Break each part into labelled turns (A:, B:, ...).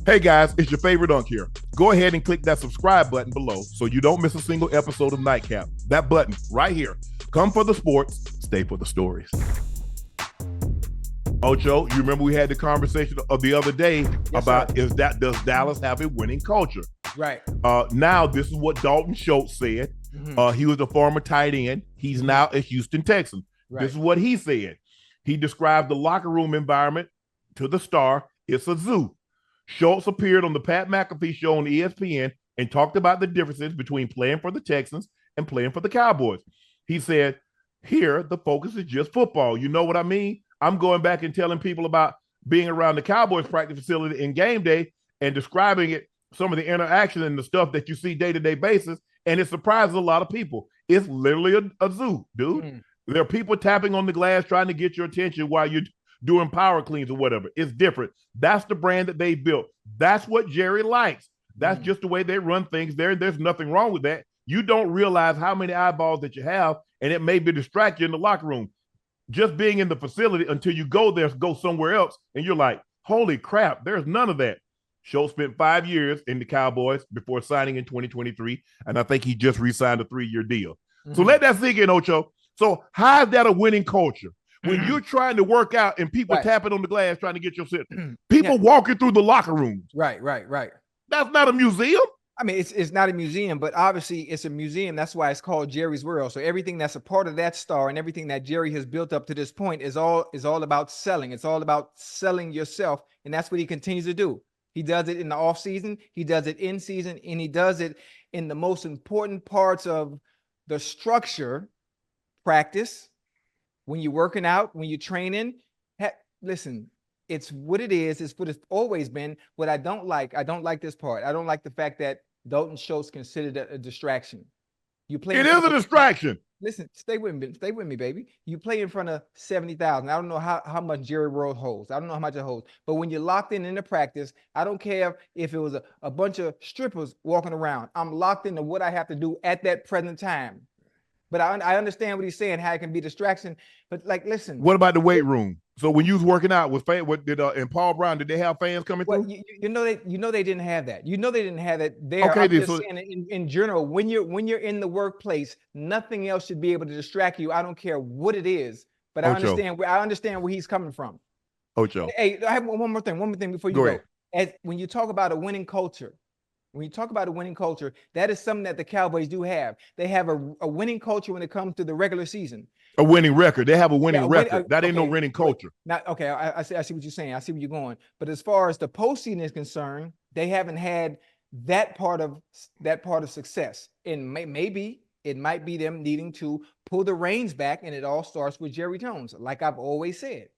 A: Hey guys, it's your favorite Unc here. Go ahead and click that subscribe button below so you don't miss a single episode of Nightcap. That button right here. Come for the sports, stay for the stories. Ocho, you remember we had the conversation of the other day about does Dallas have a winning culture?
B: Right.
A: Now this is what Dalton Schultz said. He was a former tight end. He's now a Houston Texan. Right. This is what he said. He described the locker room environment to the Star. It's a zoo. Schultz appeared on the Pat McAfee show on ESPN and talked about the differences between playing for the Texans and playing for the Cowboys. He said, here, the focus is just football. You know what I mean? I'm going back and telling people about being around the Cowboys practice facility in game day and describing it, some of the interaction and the stuff that you see day-to-day basis, and it surprises a lot of people. It's literally a zoo, dude. There are people tapping on the glass trying to get your attention while you're doing power cleans or whatever. It's different. That's the brand that they built. That's what Jerry likes. That's just the way they run things there. There's nothing wrong with that. You don't realize how many eyeballs that you have, and it may be distract you in the locker room. Just being in the facility until you go there, go somewhere else, and you're like, holy crap, there's none of that. Schultz spent 5 years in the Cowboys before signing in 2023, and I think he just re-signed a 3-year deal. So let that sink in, Ocho. So how is that a winning culture? When you're trying to work out and people tapping on the glass trying to get your sit, people walking through the locker rooms.
B: Right.
A: That's not a museum.
B: I mean, it's not a museum, but obviously it's a museum. That's why it's called Jerry's World. So everything that's a part of that star and everything that Jerry has built up to this point is all about selling. It's all about selling yourself, and that's what he continues to do. He does it in the off season, he does it in season, and he does it in the most important parts of the structure, practice. When you're working out, when you're training, listen, it's what it is. It's what it's always been. What I don't like this part. I don't like the fact that Dalton Schultz considered it a distraction. You play.
A: It is a distraction.
B: Listen, stay with me, baby. You play in front of 70,000. I don't know how much Jerry World holds. I don't know how much it holds. But when you're locked in the practice, I don't care if it was a bunch of strippers walking around. I'm locked into what I have to do at that present time. But I understand what he's saying, how it can be distraction. But like, listen.
A: What about the weight room? So when you was working out with and Paul Brown, did they have fans coming through?
B: You know they didn't have that. You know they didn't have that there.
A: Okay,
B: I'm just saying in general, when you're in the workplace, nothing else should be able to distract you. I don't care what it is, but
A: Ocho.
B: I understand where he's coming from.
A: Ocho.
B: Hey, I have one more thing before you go. When you talk about a winning culture. When you talk about a winning culture, that is something that the Cowboys do have. They have a winning culture when it comes to the regular season.
A: A winning record. They have a winning record. That ain't no winning culture.
B: Now, okay, I see what you're saying. I see where you're going. But as far as the postseason is concerned, they haven't had that part of success. And maybe it might be them needing to pull the reins back, and it all starts with Jerry Jones, like I've always said.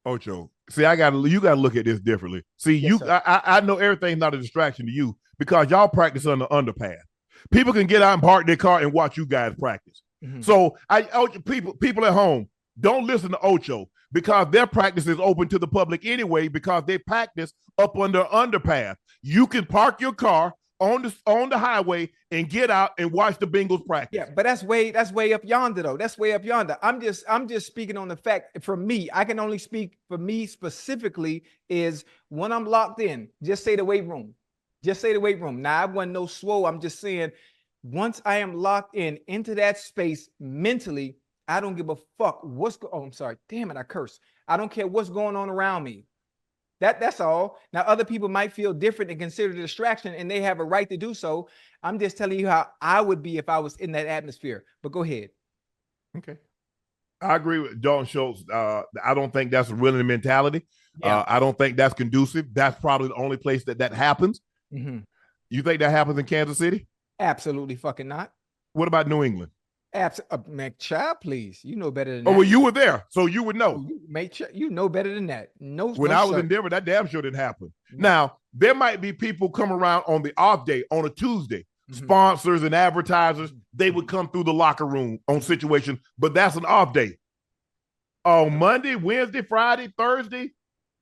A: Ocho, see, you gotta look at this differently. See, yes, I know everything's not a distraction to you because y'all practice on the underpass. People can get out and park their car and watch you guys practice. So people at home, don't listen to Ocho because their practice is open to the public anyway because they practice up under underpass. You can park your car on the highway and get out and watch the Bengals practice.
B: Yeah, but that's way up yonder though. That's way up yonder. I'm just speaking on the fact for me. I can only speak for me specifically is when I'm locked in, just say the weight room. Just say the weight room. Now I wasn't no swole. I'm just saying once I am locked into that space mentally, I don't give a fuck I'm sorry. Damn it, I curse. I don't care what's going on around me. That's all. Now, other people might feel different and consider it a distraction, and they have a right to do so. I'm just telling you how I would be if I was in that atmosphere. But go ahead.
A: Okay. I agree with Dalton Schultz. I don't think that's a winning mentality. Yeah. I don't think that's conducive. That's probably the only place that happens. You think that happens in Kansas City?
B: Absolutely fucking not.
A: What about New England?
B: Man, child, please. You know better than that.
A: Oh, well, you were there, so you would know.
B: You know better than that.
A: When I was in Denver, that damn sure didn't happen. Now, there might be people come around on the off day, on a Tuesday. Sponsors and advertisers, they would come through the locker room on situation, but that's an off day. On Monday, Wednesday, Friday, Thursday?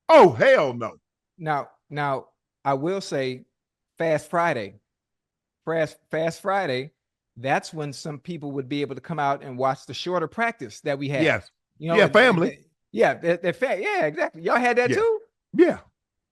A: Oh, hell no.
B: Now, I will say Fast Friday. Fast Friday. That's when some people would be able to come out and watch the shorter practice that we had.
A: Yes. Family.
B: Yeah, they're yeah, exactly. Y'all had that too?
A: Yeah.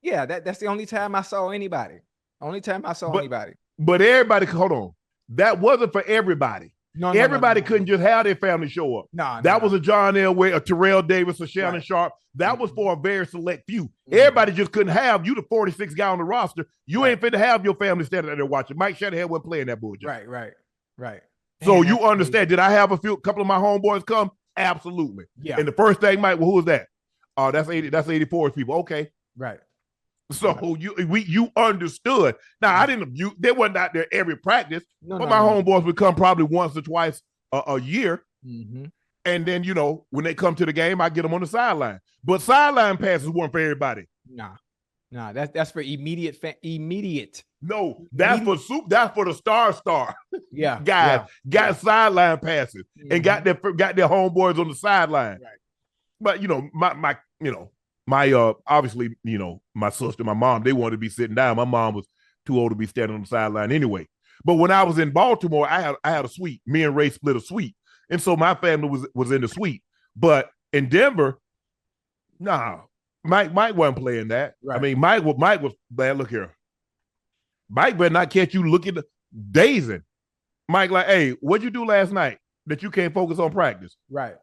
B: Yeah, that's the only time I saw anybody. Only time I saw anybody.
A: But everybody, hold on. That wasn't for everybody.
B: No,
A: everybody couldn't just have their family show up. That was a John Elway, a Terrell Davis, a Shannon Sharpe. That was for a very select few. Everybody just couldn't have you, the 46th guy on the roster. You ain't fit to have your family standing there watching. Mike Shanahan wasn't playing that bullshit.
B: Right.
A: So you understand? Did I have a couple of my homeboys come? Absolutely.
B: Yeah.
A: And the first thing, Mike, well, who was that? Oh, that's 84's people. Okay.
B: Right.
A: So you understood. Now I didn't. They wasn't out there every practice, but my homeboys would come probably once or twice a year. And then when they come to the game, I get them on the sideline. But sideline passes weren't for everybody.
B: Nah. That's for immediate.
A: No, that's for the star.
B: Yeah,
A: guys got sideline passes and got their homeboys on the sideline.
B: Right.
A: But my obviously, my sister, my mom, they wanted to be sitting down. My mom was too old to be standing on the sideline anyway. But when I was in Baltimore, I had a suite. Me and Ray split a suite. And so my family was in the suite. But in Denver, Mike wasn't playing that. Right. I mean, Mike was bad. Look here. Mike better not catch you looking dazing. Mike like, hey, what'd you do last night that you can't focus on practice?
B: Right.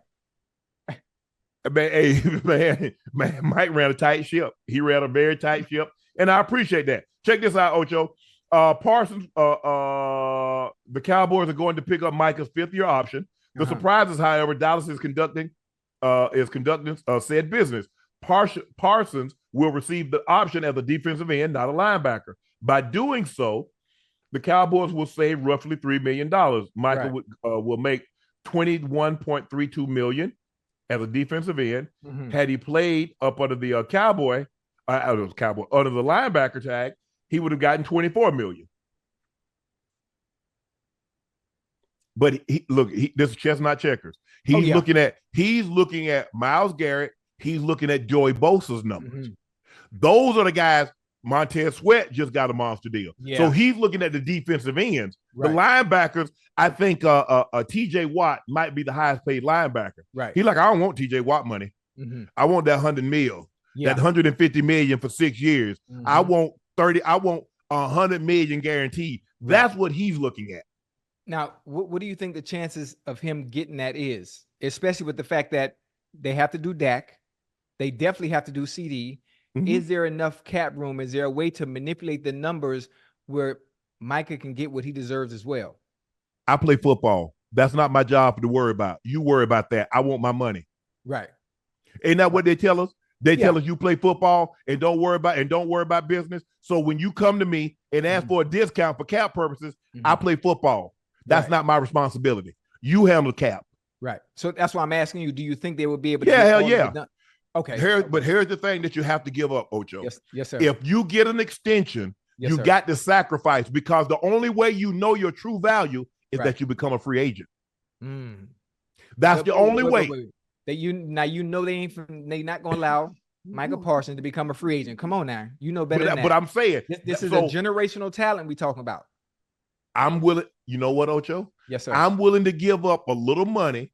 A: Man, Mike ran a tight ship. He ran a very tight ship, and I appreciate that. Check this out, Ocho. Parsons, the Cowboys are going to pick up Micah's fifth-year option. The surprise is, however, Dallas is conducting said business. Parsons will receive the option as a defensive end, not a linebacker. By doing so, the Cowboys will save roughly $3 million. Micah will make $21.32 million as a defensive end. Had he played up under the under the linebacker tag, he would have gotten $24 million. But this is chestnut checkers. He's looking at Myles Garrett. He's looking at Joey Bosa's numbers. Those are the guys. Montez Sweat just got a monster deal. Yeah. So he's looking at the defensive ends. Right. The linebackers, I think TJ Watt might be the highest paid linebacker.
B: Right.
A: He's like, I don't want TJ Watt money. I want that $100 million. That $150 million for 6 years. I want $100 million guaranteed. That's what he's looking at.
B: Now, what do you think the chances of him getting that is? Especially with the fact that they have to do Dak. They definitely have to do CD. Is there enough cap room? Is there a way to manipulate the numbers where Micah can get what he deserves as well?
A: I play football. That's not my job to worry about. You worry about that. I want my money.
B: Right.
A: Ain't that what they tell us? They tell us you play football and don't worry about business. So when you come to me and ask for a discount for cap purposes, I play football. That's not my responsibility. You handle the cap.
B: Right. So that's why I'm asking you, do you think they will be able to
A: hell yeah.
B: Okay.
A: But here's the thing that you have to give up, Ocho.
B: Yes, sir.
A: If you get an extension, you got to sacrifice, because the only way you know your true value is that you become a free agent. That's the only way.
B: They not gonna allow Micah Parsons to become a free agent. Come on now. You know better than that.
A: But I'm saying
B: this is a generational talent we talking about.
A: I'm willing, you know what, Ocho?
B: Yes, sir.
A: I'm willing to give up a little money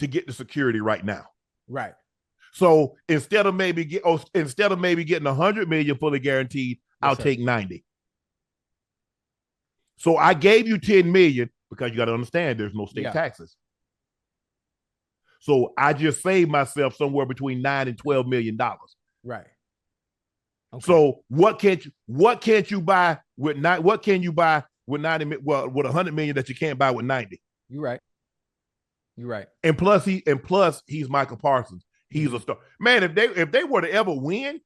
A: to get the security right now.
B: Right.
A: So instead of maybe getting $100 million fully guaranteed, I'll take 90. So I gave you $10 million because you got to understand there's no state taxes. So I just saved myself somewhere between $9 and $12 million.
B: Right. Okay.
A: So what can't you buy with what can you buy with 90? Well, with $100 million that you can't buy with 90.
B: You're right.
A: And plus he's Micah Parsons. He's a star. Man, if they were to ever win,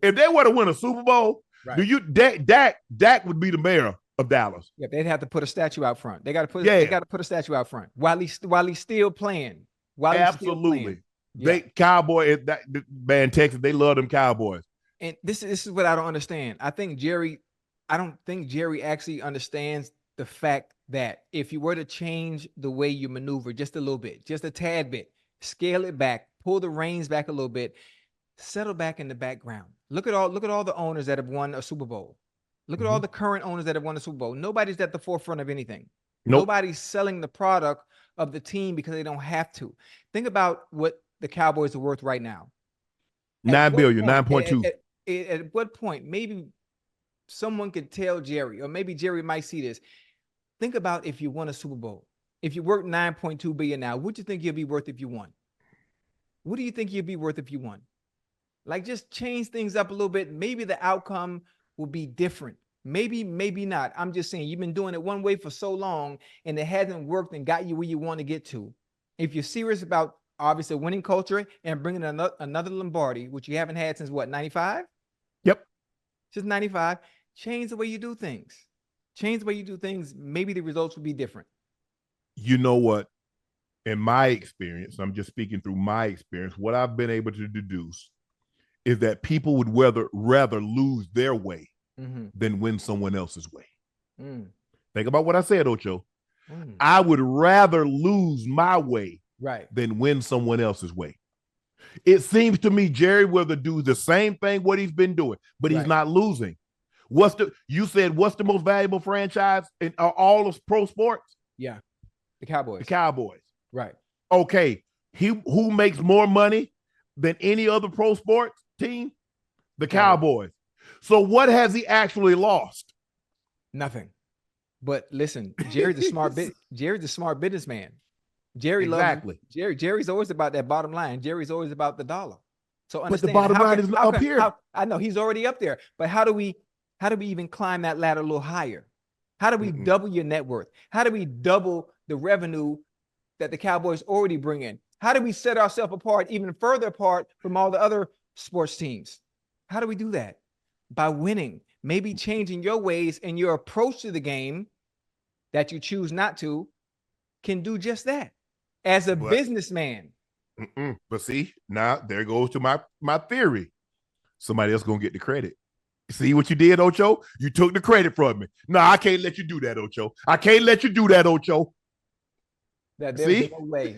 A: if they were to win a Super Bowl, Dak would be the mayor of Dallas.
B: Yeah, they'd have to put a statue out front. They got to put a statue out front while he's still playing.
A: Absolutely. Cowboy, Texas, they love them Cowboys.
B: And this is what I don't understand. I don't think Jerry actually understands the fact that if you were to change the way you maneuver just a little bit, just a tad bit, scale it back, pull the reins back a little bit, settle back in the background. Look at all the owners that have won a Super Bowl. Look at all the current owners that have won a Super Bowl. Nobody's at the forefront of anything. Nope. Nobody's selling the product of the team because they don't have to. Think about what the Cowboys are worth right now.
A: 9 billion, 9.2.
B: at what point maybe someone could tell Jerry, or maybe Jerry might see this. Think about if you won a Super Bowl. If you work $9.2 billion now, what do you think you'll be worth if you won? What do you think you'll be worth if you won? Like, just change things up a little bit. Maybe the outcome will be different. Maybe not. I'm just saying, you've been doing it one way for so long and it hasn't worked and got you where you want to get to. If you're serious about obviously winning culture and bringing another Lombardi, which you haven't had since what, 95?
A: Yep.
B: Since 95, change the way you do things. Change the way you do things. Maybe the results will be different.
A: You know what? In my experience, I'm just speaking through my experience, what I've been able to deduce is that people would rather lose their way than win someone else's way. Think about what I said, Ocho. I would rather lose my way than win someone else's way. It seems to me Jerry will do the same thing what he's been doing, but he's not losing. You said what's the most valuable franchise in all of pro sports?
B: Yeah, the Cowboys.
A: The Cowboys.
B: Right.
A: Okay. Who makes more money than any other pro sports team? The Cowboys. So what has he actually lost?
B: Nothing. But listen, Jerry's a smart businessman. Jerry
A: exactly.
B: Loves Jerry's always about that bottom line. Jerry's always about the dollar. So understand,
A: but the bottom line is up here.
B: I know he's already up there, but how do we even climb that ladder a little higher? How do we double your net worth? How do we double the revenue that the Cowboys already bring in? How do we set ourselves apart, even further apart from all the other sports teams? How do we do that? By winning, maybe changing your ways and your approach to the game that you choose not to can do just that as a businessman.
A: But see, now there goes to my theory. Somebody else going to get the credit. See what you did, Ocho? You took the credit from me. No, I can't let you do that, Ocho. I can't let you do that, Ocho.
B: There's no way.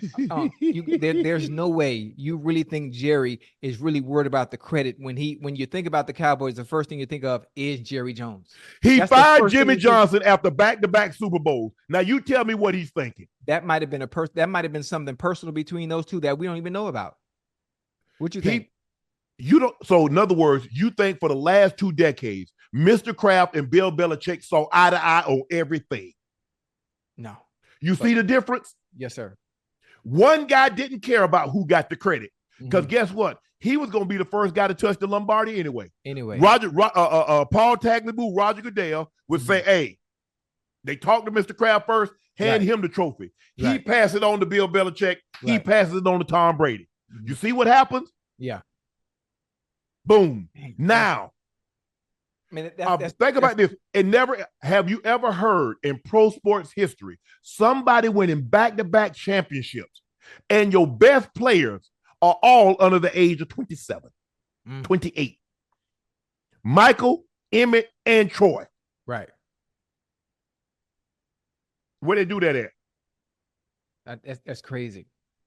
B: There's no way you really think Jerry is really worried about the credit when you think about the Cowboys. The first thing you think of is Jerry Jones.
A: He fired Jimmy Johnson after back-to-back Super Bowls. Now you tell me what he's thinking.
B: That might have been something personal between those two that we don't even know about. What you think?
A: You don't. So in other words, you think for the last 2 decades, Mr. Kraft and Bill Belichick saw eye to eye on everything?
B: No.
A: You see the difference?
B: Yes, sir.
A: One guy didn't care about who got the credit because guess what? He was going to be the first guy to touch the Lombardi anyway. Paul Tagliabue, Roger Goodell would say, "Hey, they talked to Mr. Kraft first, hand him the trophy. He passed it on to Bill Belichick. He passes it on to Tom Brady. You see what happens?
B: Yeah.
A: Boom. Now, think about this. Have you ever heard in pro sports history somebody winning back-to-back championships and your best players are all under the age of 27, 28? Michael, Emmett, and Troy.
B: Right.
A: Where they do that
B: at? That's crazy.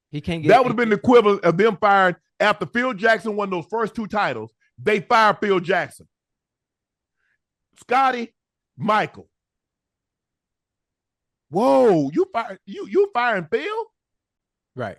B: He can't get
A: that would have been the equivalent of them firing after Phil Jackson won those first 2 titles. They fired Phil Jackson. Scotty, Michael. Whoa, you firing Phil?
B: Right.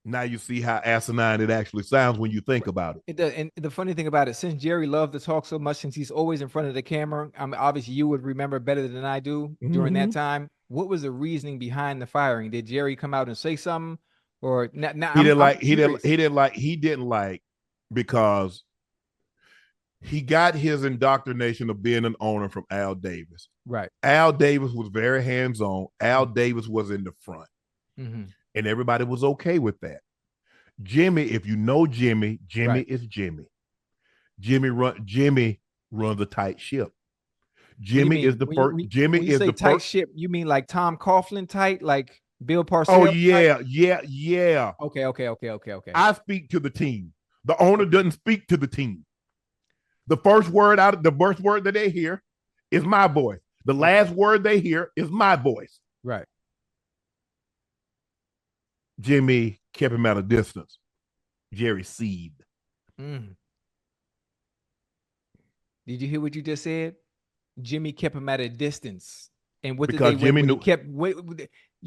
A: Now you see how asinine it actually sounds when you think about it.
B: It does. And the funny thing about it, since Jerry loved to talk so much, since he's always in front of the camera, obviously you would remember better than I do during that time. What was the reasoning behind the firing? Did Jerry come out and say something, or
A: he didn't like because he got his indoctrination of being an owner from Al Davis.
B: Right.
A: Al Davis was very hands-on. Al Davis was in the front. And everybody was okay with that. Jimmy, if you know Jimmy is Jimmy. Jimmy runs a tight ship. Jimmy is the first. Jimmy is the
B: tight ship. You mean like Tom Coughlin tight, like Bill Parcells?
A: Oh yeah.
B: Okay.
A: I speak to the team. The owner doesn't speak to the team. The first word that they hear is my voice. The last word they hear is my voice.
B: Right.
A: Jimmy kept him at a distance. Jerry seethed.
B: Did you hear what you just said? Jimmy kept him at a distance. And what
A: because
B: did they
A: Jimmy
B: knew?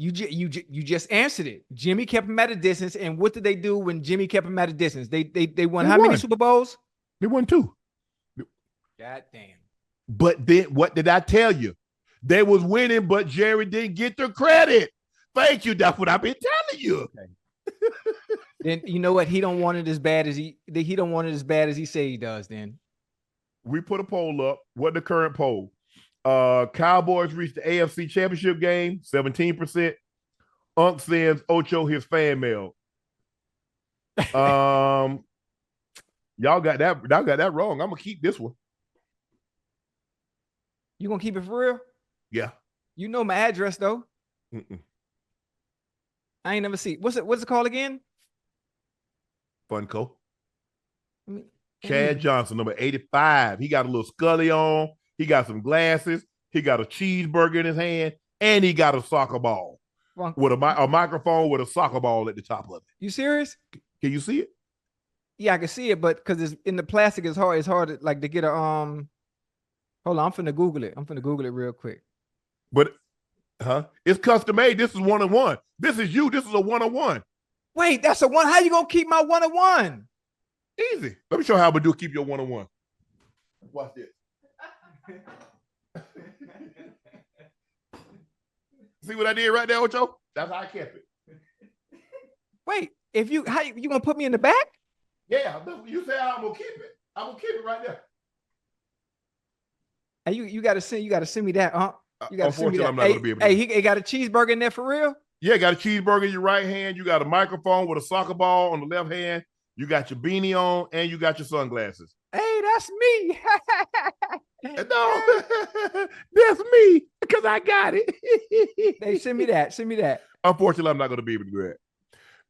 B: You just answered it. Jimmy kept him at a distance. And what did they do when Jimmy kept him at a distance? They won how many Super Bowls?
A: They won 2.
B: God damn.
A: But then what did I tell you? They was winning, but Jerry didn't get the credit. Thank you. That's what I've been telling you.
B: Okay. Then you know what? He don't want it as bad as he don't want it as bad as he say he does. Then
A: we put a poll up. What the current poll? Cowboys reached the AFC Championship game, 17%. Unc sends Ocho his fan mail. Y'all got that wrong. I'm gonna keep this one.
B: You gonna keep it for real?
A: Yeah.
B: You know my address though. I ain't never seen. What's it called again?
A: Funko. Chad Johnson, number 85. He got a little scully on. He got some glasses. He got a cheeseburger in his hand, and he got a soccer ball with a microphone with a soccer ball at the top of it.
B: You serious?
A: Can you see it?
B: Yeah, I can see it, but because it's in the plastic, it's hard. It's hard to, like, to get a Hold on, I'm finna Google it. I'm finna Google it real quick.
A: But it's custom made. This is 1-on-1. This is you. This is a 1-on-1.
B: Wait, that's a one. How you gonna keep my 1-on-1?
A: Easy. Let me show you how we do keep your 1-on-1. Watch this. See what I did right there, Ocho? That's how I kept it.
B: Wait, how you gonna put me in the back?
A: Yeah, you say I'm gonna keep it. I'm gonna keep it right there.
B: Hey, you gotta send me that, huh? You gotta send me that.
A: I'm not gonna be able to.
B: Hey, he got a cheeseburger in there for real?
A: Yeah, got a cheeseburger in your right hand. You got a microphone with a soccer ball on the left hand. You got your beanie on, and you got your sunglasses.
B: Hey, that's me.
A: No, that's me because I got it.
B: Hey, send me that. Send me that.
A: Unfortunately, I'm not going to be able to do that.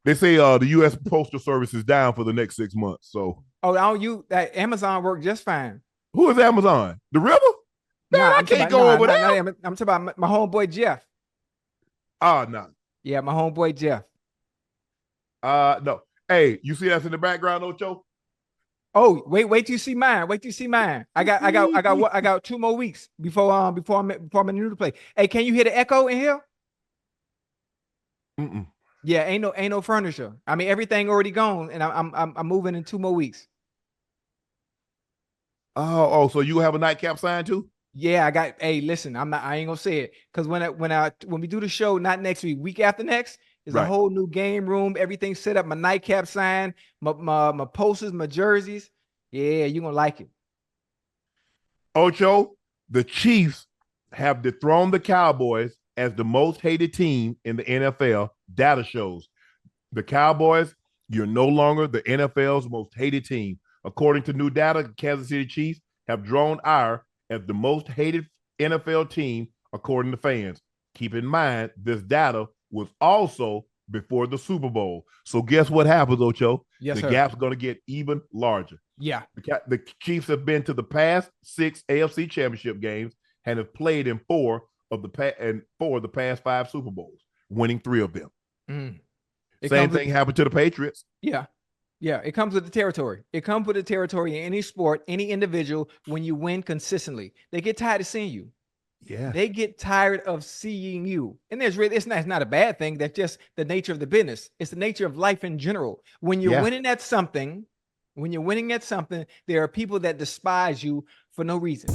A: They say the U.S. Postal Service is down for the next 6 months. So,
B: that Amazon worked just fine.
A: Who is Amazon? The River? Man, I can't go over there.
B: I'm talking about my homeboy Jeff.
A: No.
B: Yeah, my homeboy Jeff.
A: No. Hey, you see that's in the background, Ocho?
B: Oh, wait till you see mine. Wait till you see mine. I got 2 more weeks before I'm in the new place. Hey, can you hear the echo in here? Yeah, ain't no furniture. I mean, everything already gone, and I'm moving in 2 more weeks.
A: Oh, so you have a Nightcap sign too?
B: Yeah, I got. Hey, listen, I ain't gonna say it because when we do the show, not next week after next, there's a whole new game room, everything set up. My Nightcap sign, my posters, my jerseys. Yeah, you gonna like it.
A: Ocho, the Chiefs have dethroned the Cowboys as the most hated team in the NFL. Data shows the Cowboys, you're no longer the NFL's most hated team. According to new data, Kansas City Chiefs have drawn ire as the most hated NFL team, according to fans. Keep in mind, this data was also before the Super Bowl. So guess what happens, Ocho?
B: Yes,
A: the gap's going to get even larger.
B: Yeah.
A: The Chiefs have been to the past 6 AFC Championship games and have played in 4 of the past 5 Super Bowls, winning 3 of them. Same thing happened to the Patriots.
B: Yeah. Yeah, it comes with the territory. It comes with the territory in any sport, any individual. When you win consistently, they get tired of seeing you.
A: Yeah,
B: they get tired of seeing you, and it's not a bad thing. That's just the nature of the business. It's the nature of life in general. When you're winning at something, there are people that despise you for no reason.